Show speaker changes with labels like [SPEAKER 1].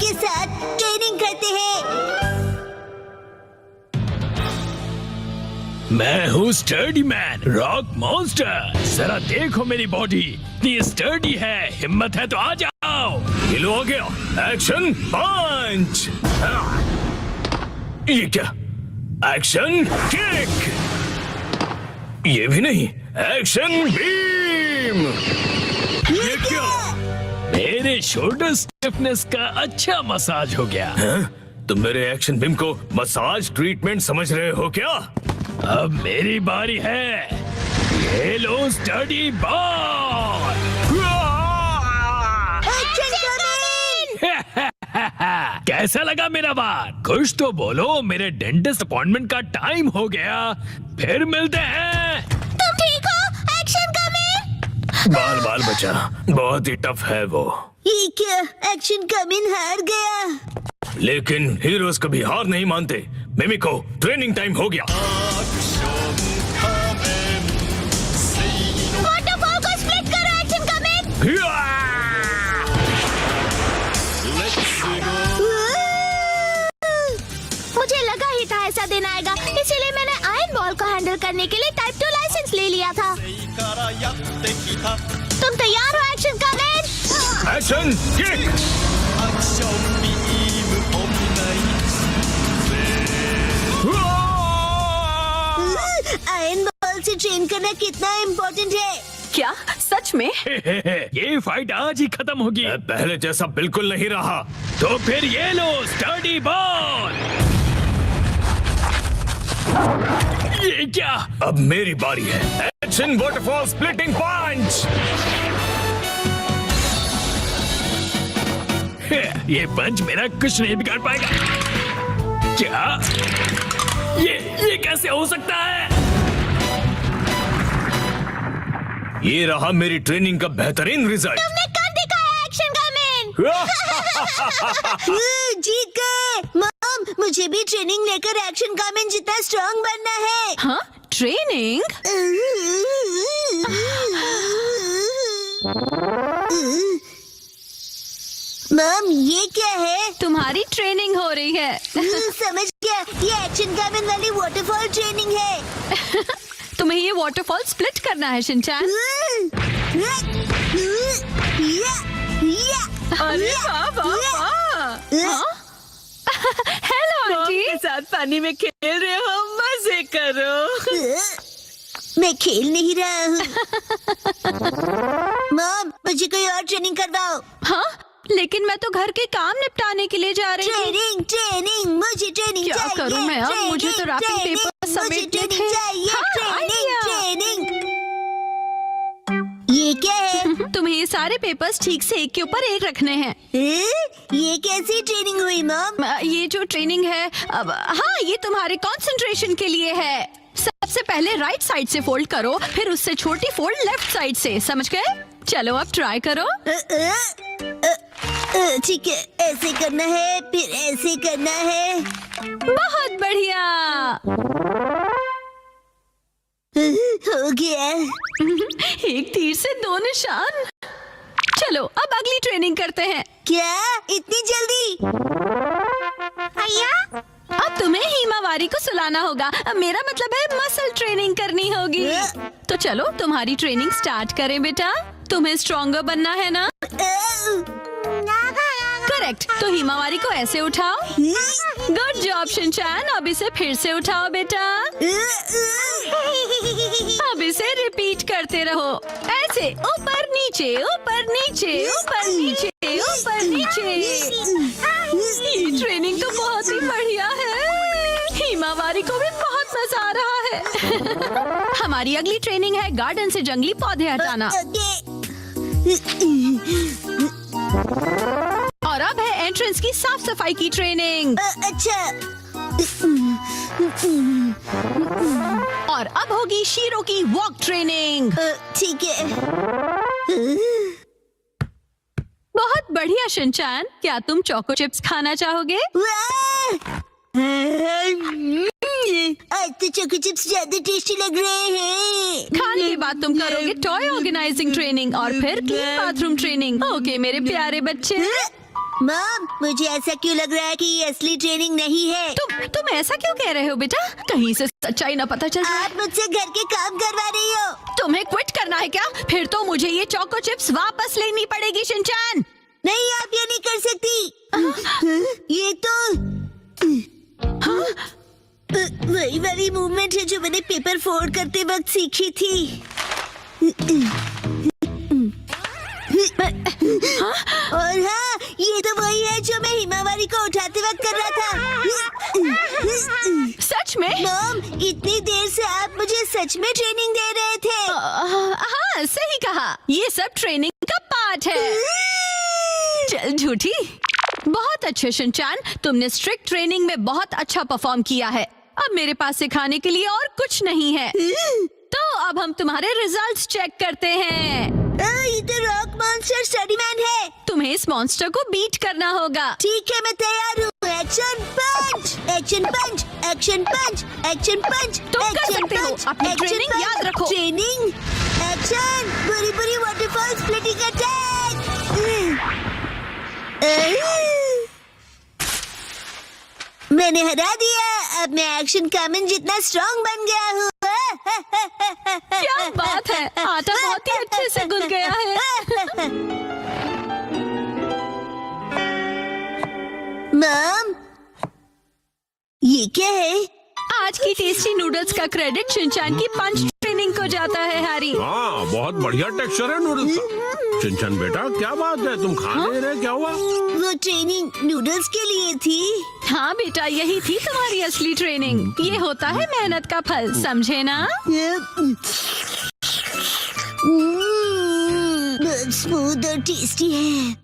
[SPEAKER 1] के साथ ट्रेनिंग करते हैं।
[SPEAKER 2] मैं हूँ स्टर्डी मैन, रॉक मॉन्स्टर। जरा देखो मेरी बॉडी इतनी स्टर्डी है। हिम्मत है तो आ जाओ। ये लो आ गया। एक्शन पंच। ये क्या? Action kick. ये भी नहीं। Action beam. ये क्या? मेरे शोल्डर स्टिफनेस का अच्छा मसाज हो गया। तुम मेरे एक्शन बीम को मसाज ट्रीटमेंट समझ रहे हो क्या? अब मेरी बारी है। ये लो स्टडी बॉल। कैसा लगा मेरा बार? कुछ तो बोलो। मेरे डेंटिस्ट अपॉइंटमेंट का टाइम हो गया। फिर मिलते हैं।
[SPEAKER 1] तुम ठीक हो? Action coming.
[SPEAKER 2] बाल बाल बचा, बहुत ही टफ है वो।
[SPEAKER 1] ये क्या? एक्शन कमिंग हार गया।
[SPEAKER 2] लेकिन हीरोज कभी हार नहीं मानते। मिमिको, ट्रेनिंग टाइम हो गया।
[SPEAKER 1] वाटरफॉल को स्प्लिट करो। Action coming. मुझे लगा ही था ऐसा दिन आएगा, इसीलिए मैंने आयरन बॉल को हैंडल करने के लिए टाइप 2 लाइसेंस ले लिया था। तुम तैयार हो? Action coming.
[SPEAKER 2] Action kick.
[SPEAKER 1] Iron ball से ट्रेन करना कितना इम्पोर्टेंट है।
[SPEAKER 3] क्या सच में?
[SPEAKER 2] ये फाइट आज ही खत्म होगी। पहले जैसा बिल्कुल नहीं रहा। तो फिर ये लो स्टडी बॉल। ये क्या? अब मेरी बारी है। एक्शन वाटरफॉल स्प्लिटिंग पंच। ये पंच मेरा कुछ नहीं बिगाड़ पाएगा। क्या? ये कैसे हो सकता है? ये रहा मेरी ट्रेनिंग का बेहतरीन रिजल्ट।
[SPEAKER 1] तुमने कर दिखाया एक्शन कमिंग। जीत गए। मॉम, मुझे भी ट्रेनिंग लेकर एक्शन कमिंग जितना स्ट्रांग बनना है।
[SPEAKER 3] हाँ, ट्रेनिंग?
[SPEAKER 1] मॉम, ये क्या है?
[SPEAKER 3] तुम्हारी ट्रेनिंग हो रही है।
[SPEAKER 1] समझ गया, ये एक्शन कमिंग वाली वाटरफॉल ट्रेनिंग है।
[SPEAKER 3] तुम्हें ये वाटरफॉल स्प्लिट करना है शिनचैन।
[SPEAKER 4] अरे वाह वाह वाह।
[SPEAKER 3] Hello aunty.
[SPEAKER 4] के साथ पानी में खेल रहे हो, मजे करो।
[SPEAKER 1] मैं खेल नहीं रहा हूँ। मॉम, मुझे कोई और ट्रेनिंग करवाओ।
[SPEAKER 3] हाँ, लेकिन मैं तो घर के काम निपटाने के लिए जा रही हूँ।
[SPEAKER 1] ट्रेनिंग ट्रेनिंग, मुझे ट्रेनिंग
[SPEAKER 3] क्या
[SPEAKER 1] चाहिए।
[SPEAKER 3] करूँ मैं अब? मुझे तो रैपिंग
[SPEAKER 1] ट्रेनिंग,
[SPEAKER 3] पेपर
[SPEAKER 1] मुझे
[SPEAKER 3] समेटने
[SPEAKER 1] ट्रेनिंग
[SPEAKER 3] थे।
[SPEAKER 1] चाहिए।
[SPEAKER 3] हाँ,
[SPEAKER 1] ट्रेनिंग
[SPEAKER 3] आइडिया।
[SPEAKER 1] ट्रेनिंग। ये क्या है?
[SPEAKER 3] तुम्हें ये सारे पेपर्स ठीक से एक के ऊपर एक रखने हैं।
[SPEAKER 1] ये कैसी ट्रेनिंग हुई मॉम?
[SPEAKER 3] ये जो ट्रेनिंग है, अब हाँ, ये तुम्हारे कंसंट्रेशन के लिए है। सबसे पहले राइट साइड से फोल्ड करो, फिर उससे छोटी फोल्ड लेफ्ट साइड से। समझ गए? चलो अब ट्राई करो।
[SPEAKER 1] ठीक है, ऐसे करना है, फिर ऐसे करना है।
[SPEAKER 3] बहुत बढ़िया।
[SPEAKER 1] हो गया।
[SPEAKER 3] एक तीर से दो निशान। चलो अब अगली ट्रेनिंग करते हैं।
[SPEAKER 1] क्या इतनी जल्दी? भैया,
[SPEAKER 3] अब तुम्हें हिमावारी को सुलाना होगा। मेरा मतलब है मसल ट्रेनिंग करनी होगी। तो चलो तुम्हारी ट्रेनिंग स्टार्ट करें बेटा। तुम्हें स्ट्रॉन्गर बनना है ना? करेक्ट। तो हिमावारी को ऐसे उठाओ। Good job Shinchan. अब इसे फिर से उठाओ बेटा। अब इसे रिपीट करते रहो। ऐसे ऊपर नीचे ऊपर नीचे ऊपर नीचे ऊपर नीचे। ये ट्रेनिंग तो बहुत ही बढ़िया है। हिमावारी को भी बहुत मजा आ रहा है। हमारी अगली ट्रेनिंग है गार्डन से जंगली पौधे हटाना। और अब है एंट्रेंस की साफ सफाई की ट्रेनिंग।
[SPEAKER 1] अच्छा।
[SPEAKER 3] और अब होगी शीरो की वॉक ट्रेनिंग।
[SPEAKER 1] ठीक है।
[SPEAKER 3] बहुत बढ़िया शिनचैन। क्या तुम चोको चिप्स खाना चाहोगे?
[SPEAKER 1] आज तो चोको चिप्स ज्यादा टेस्टी लग रहे हैं।
[SPEAKER 3] खाने के बाद तुम करोगे टॉय ऑर्गेनाइजिंग ट्रेनिंग और फिर क्लीन बाथरूम ट्रेनिंग। ओके मेरे प्यारे बच्चे।
[SPEAKER 1] मॉम, मुझे ऐसा क्यों लग रहा है कि ये असली ट्रेनिंग नहीं है?
[SPEAKER 3] तुम ऐसा क्यों कह रहे हो बेटा? कहीं से सच्चाई ना पता चल जाए।
[SPEAKER 1] आप मुझसे घर के काम करवा रही हो।
[SPEAKER 3] तुम्हें क्विट करना है क्या? फिर तो मुझे ये चोको चिप्स वापस लेनी पड़ेगी शिनचैन।
[SPEAKER 1] नहीं, आप ये नहीं कर सकती। ये तो वही वाली मूवमेंट है जो मैंने पेपर फोल्ड करते वक्त सीखी थी। और हाँ, ये तो वही है जो मैं हिमावारी को उठाते वक्त कर रहा था।
[SPEAKER 3] सच में?
[SPEAKER 1] मॉम, इतनी देर से आप मुझे सच में ट्रेनिंग दे रहे थे।
[SPEAKER 3] हाँ, सही कहा। ये सब ट्रेनिंग का पार्ट है। चल झूठी। बहुत अच्छे शिनचैन, तुमने स्ट्रिक्ट ट्रेनिंग में बहुत अच्छा परफॉर्म किया है। अब मेरे पास सिखाने के लिए और कुछ नहीं है। तो अब हम तुम्हारे रिजल्ट्स चेक करते हैं।
[SPEAKER 1] ये तो रॉक मॉन्स्टर स्टडीमैन है।
[SPEAKER 3] तुम्हें इस मॉन्स्टर को बीट करना होगा।
[SPEAKER 1] ठीक है, मैं तैयार हूँ। एक्शन पंच, एक्शन पंच, एक्शन पंच, एक्शन पंच।
[SPEAKER 3] तुम कर सकते हो। अपनी ट्रेनिंग याद रखो।
[SPEAKER 1] ट्रेनिंग, एक्शन, बुरी बुरी वाटरफॉल स्प्लिटिंग अटैक। मैंने हरा दिया। अब मैं एक्शन कामन जितना स्ट्रॉन्ग बन गया हूँ।
[SPEAKER 3] क्या बात है, आटा बहुत ही अच्छे से गुल गया है।
[SPEAKER 1] मॉम, ये क्या है?
[SPEAKER 3] आज की टेस्टी नूडल्स का क्रेडिट शिनचैन की पंच ट्रेनिंग को जाता है हैरी।
[SPEAKER 5] हाँ, बहुत बढ़िया टेक्सचर है नूडल्स का। शिनचैन बेटा, क्या बात है, तुम खा नहीं रहे? क्या हुआ?
[SPEAKER 1] वो ट्रेनिंग नूडल्स के लिए थी।
[SPEAKER 3] हाँ बेटा, यही थी तुम्हारी असली ट्रेनिंग। ये होता है मेहनत का फल, समझे ना?
[SPEAKER 1] बहुत स्मूथ और टेस्टी है।